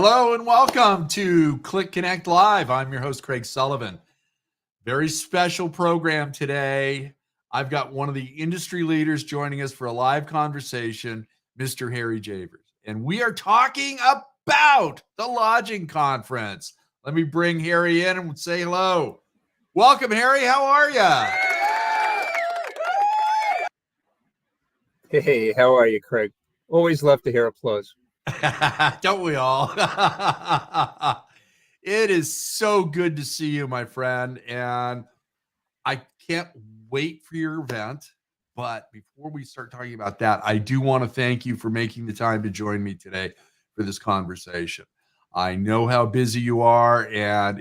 Hello and welcome to Click Connect Live. I'm your host, Craig Sullivan. Very special program today. I've got one of the industry leaders joining us for a live conversation, Mr. Harry Javer. And we are talking about the lodging conference. Let me bring Harry in and say hello. Welcome, Harry. How are you? Hey, how are you, Craig? Always love to hear applause. Don't we all? It is so good to see you, my friend. And I can't wait for your event. But before we start talking about that, I do want to thank you for making the time to join me today for this conversation. I know how busy you are, and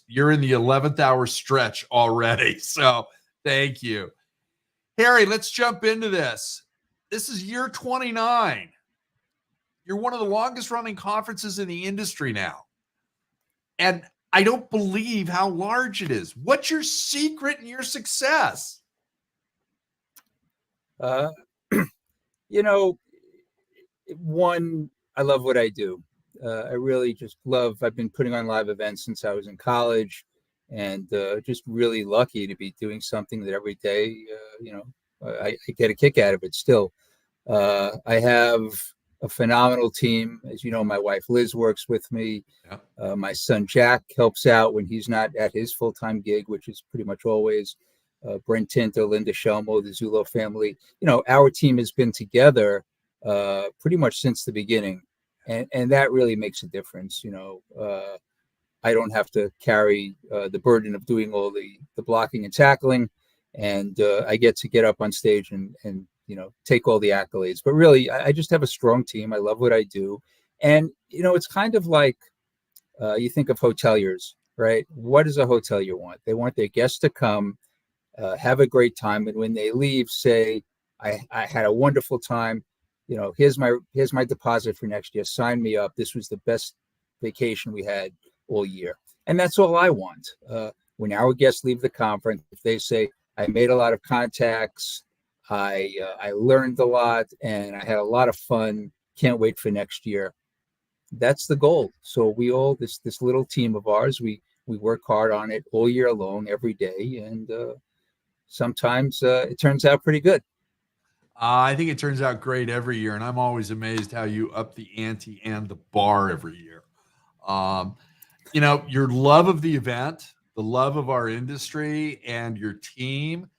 you're in the 11th hour stretch already. So thank you. Harry, let's jump into this. This is year 29. You're one of the longest running conferences in the industry now. And I don't believe how large it is. What's your secret and your success? One, I love what I do. I really just I've been putting on live events since I was in college, and just really lucky to be doing something that every day, I get a kick out of it still. I have a phenomenal team. As you know, my wife Liz works with me. Yeah. My son Jack helps out when he's not at his full-time gig, which is pretty much always. Brent Tinto, Linda Shelmo, the Zulo family. Our team has been together pretty much since the beginning, and that really makes a difference. I don't have to carry the burden of doing all the blocking and tackling, and I get to get up on stage and take all the accolades. But really, I just have a strong team. I love what I do. And, it's kind of like you think of hoteliers, right? What does a hotelier want? They want their guests to come, have a great time. And when they leave, say, I had a wonderful time. Here's my deposit for next year. Sign me up. This was the best vacation we had all year. And that's all I want. When our guests leave the conference, if they say, I made a lot of contacts, I learned a lot, and I had a lot of fun. Can't wait for next year. That's the goal. So we all, this little team of ours, we work hard on it all year long, every day, and sometimes it turns out pretty good. I think it turns out great every year, and I'm always amazed how you up the ante and the bar every year. Your love of the event, the love of our industry, and your team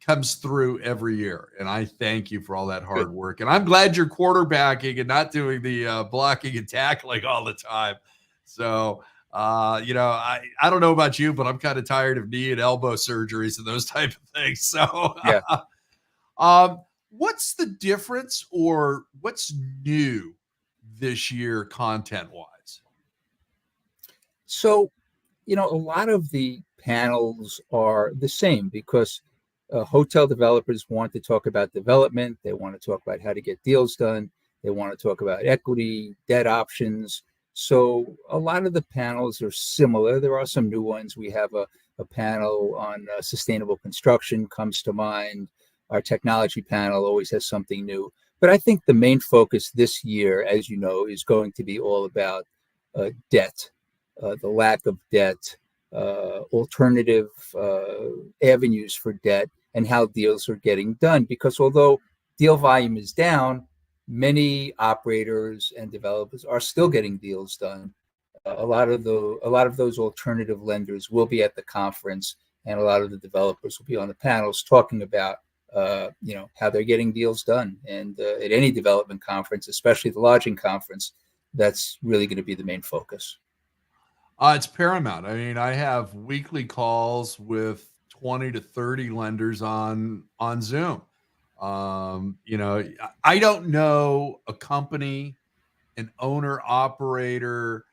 comes through every year. And I thank you for all that hard work. And I'm glad you're quarterbacking and not doing the blocking and tackling all the time. So, I don't know about you, but I'm kind of tired of knee and elbow surgeries and those type of things. So, yeah. What's the difference or what's new this year content-wise? So, a lot of the panels are the same because hotel developers want to talk about development. They want to talk about how to get deals done. They want to talk about equity, debt options. So a lot of the panels are similar. There are some new ones. We have a panel on sustainable construction comes to mind. Our technology panel always has something new. But I think the main focus this year, as you know, is going to be all about debt, the lack of debt, alternative avenues for debt, and how deals are getting done. Because although deal volume is down, many operators and developers are still getting deals done. A lot of those alternative lenders will be at the conference, and a lot of the developers will be on the panels talking about how they're getting deals done. And at any development conference, especially the lodging conference, that's really going to be the main focus. It's paramount. I mean, I have weekly calls with 20 to 30 lenders on Zoom. I don't know a company, an owner, operator,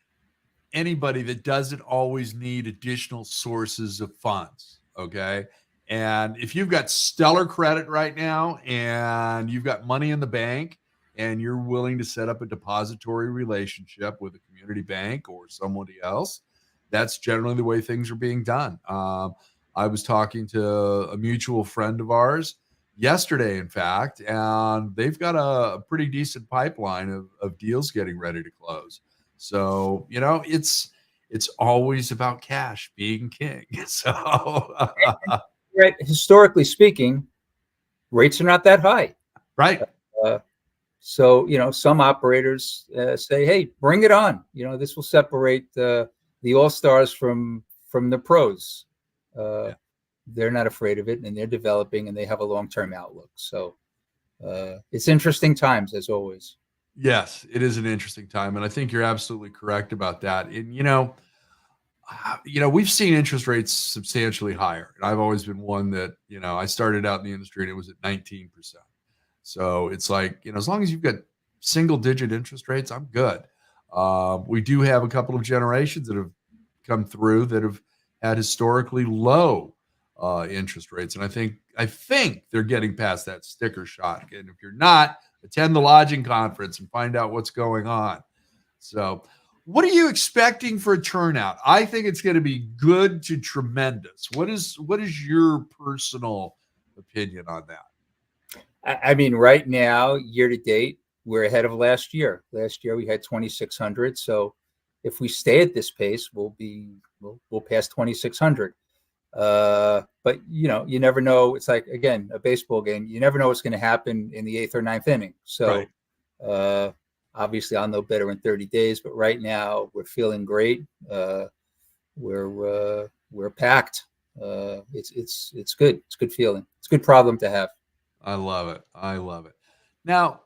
anybody that doesn't always need additional sources of funds. Okay. And if you've got stellar credit right now and you've got money in the bank and you're willing to set up a depository relationship with a community bank or somebody else, that's generally the way things are being done. I was talking to a mutual friend of ours yesterday, in fact, and they've got a pretty decent pipeline of deals getting ready to close. So, it's always about cash being king. So, Right. Historically speaking, rates are not that high. right. Uh, so, some operators say, "Hey, bring it on." This will separate the all stars from the pros. Uh, Yeah. they're not afraid of it, and they're developing, and they have a long term outlook. So, it's interesting times as always. Yes, it is an interesting time. And I think you're absolutely correct about that. And, we've seen interest rates substantially higher. And I've always been one that, I started out in the industry and it was at 19%. So it's like, as long as you've got single digit interest rates, I'm good. We do have a couple of generations that have come through that have had historically low interest rates. And I think they're getting past that sticker shock. And if you're not, attend the lodging conference and find out what's going on. So, what are you expecting for a turnout? I think it's going to be good to tremendous. What is your personal opinion on that? I mean, right now, year to date, we're ahead of last year. Last year we had 2,600. So if we stay at this pace, we'll pass 2,600. But you never know. It's like, again, a baseball game. You never know what's going to happen in the eighth or ninth inning. So Right. uh, obviously, I'll know better in 30 days. But right now, we're feeling great. We're packed. It's good. It's a good feeling. It's a good problem to have. I love it. I love it. Now,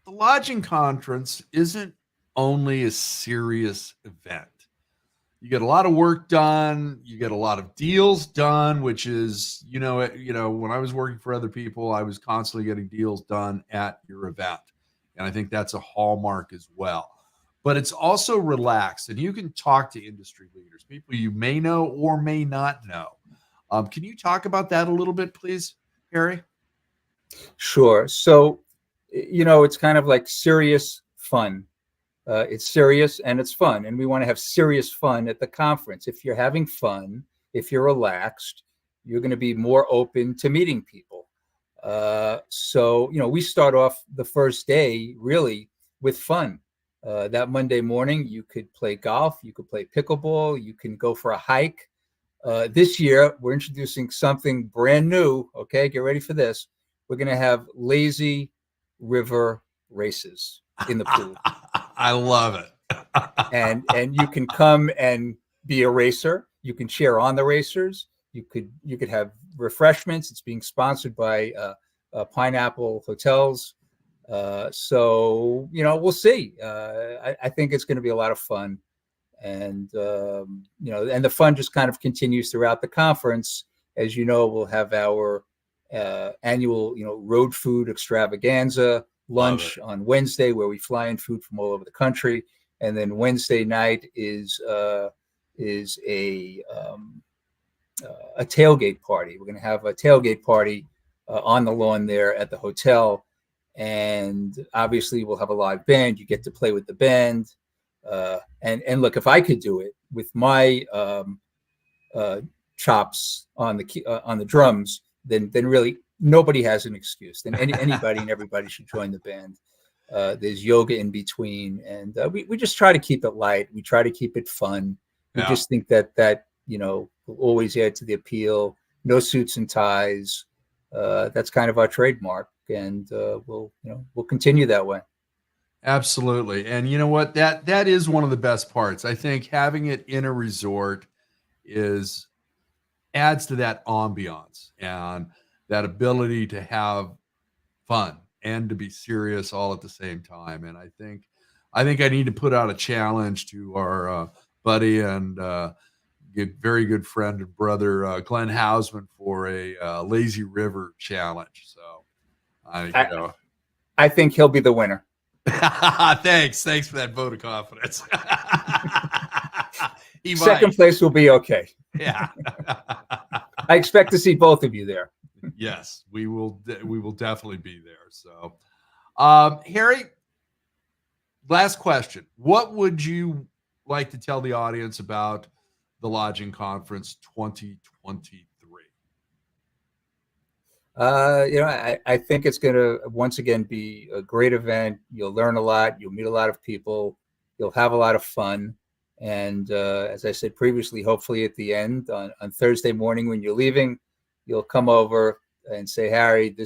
the lodging conference isn't only a serious event. You get a lot of work done, you get a lot of deals done, which is, when I was working for other people, I was constantly getting deals done at your event. And I think that's a hallmark as well. But it's also relaxed and you can talk to industry leaders, people you may know or may not know. Can you talk about that a little bit, please, Harry? Sure. So, it's kind of like serious fun. It's serious and it's fun. And we want to have serious fun at the conference. If you're having fun, if you're relaxed, you're going to be more open to meeting people. So, we start off the first day really with fun. That Monday morning, you could play golf, you could play pickleball, you can go for a hike. This year, we're introducing something brand new. Okay, get ready for this. We're going to have lazy river races in the pool, I love it. and you can come and be a racer. You can cheer on the racers. You could have refreshments. It's being sponsored by Pineapple Hotels. So we'll see. I think it's going to be a lot of fun, and and the fun just kind of continues throughout the conference. As you know, we'll have our annual road food extravaganza Love it. lunch on Wednesday, where we fly in food from all over the country, and then Wednesday night is a tailgate party. We're going to have a tailgate party on the lawn there at the hotel, and obviously we'll have a live band. You get to play with the band, and look, if I could do it with my chops on the drums, then really nobody has an excuse. Then anybody and everybody should join the band. There's yoga in between, and we just try to keep it light. We try to keep it fun. We Yeah. just think that will always add to the appeal. No suits and ties. That's kind of our trademark, and we'll continue that way. Absolutely. And you know what? That is one of the best parts. I think having it in a resort is adds to that ambiance and that ability to have fun and to be serious all at the same time. And I think I need to put out a challenge to our buddy and very good friend and brother Glenn Hausman for a lazy river challenge. So I, you I, know, I think he'll be the winner. thanks for that vote of confidence. He Second might, place will be okay. yeah. I expect to see both of you there. Yes, we will. We will definitely be there. So, Harry, last question: what would you like to tell the audience about the Lodging Conference 2023? I think it's going to once again be a great event. You'll learn a lot. You'll meet a lot of people. You'll have a lot of fun. And as I said previously, hopefully at the end on Thursday morning when you're leaving, you'll come over and say, Harry,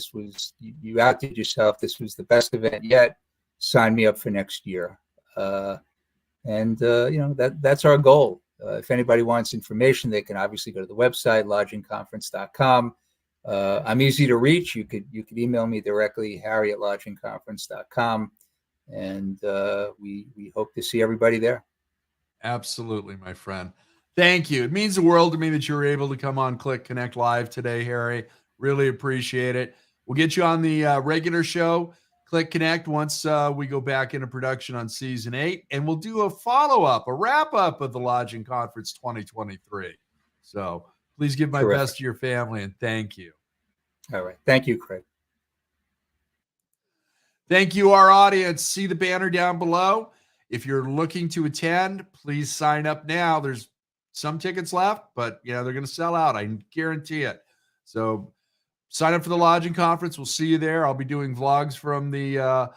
you outdid yourself. This was the best event yet. Sign me up for next year. That's our goal. If anybody wants information, they can obviously go to the website, lodgingconference.com. I'm easy to reach. You could email me directly, harry@lodgingconference.com. And we hope to see everybody there. Absolutely, my friend. Thank you. It means the world to me that you were able to come on Click Connect Live today, Harry. Really appreciate it. We'll get you on the regular show, Click Connect, once we go back into production on season 8, and we'll do a follow-up, a wrap-up of the Lodging Conference 2023. So please give my best to your family, and thank you. All right. Thank you, Craig. Thank you, our audience. See the banner down below. If you're looking to attend, please sign up now. There's some tickets left, but they're going to sell out. I guarantee it. So sign up for the Lodging Conference. We'll see you there. I'll be doing vlogs from the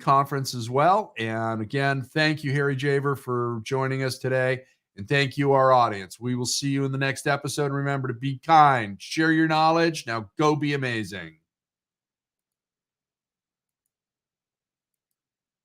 conference as well. And again, thank you, Harry Javer, for joining us today. And thank you, our audience. We will see you in the next episode. Remember to be kind, share your knowledge. Now go be amazing.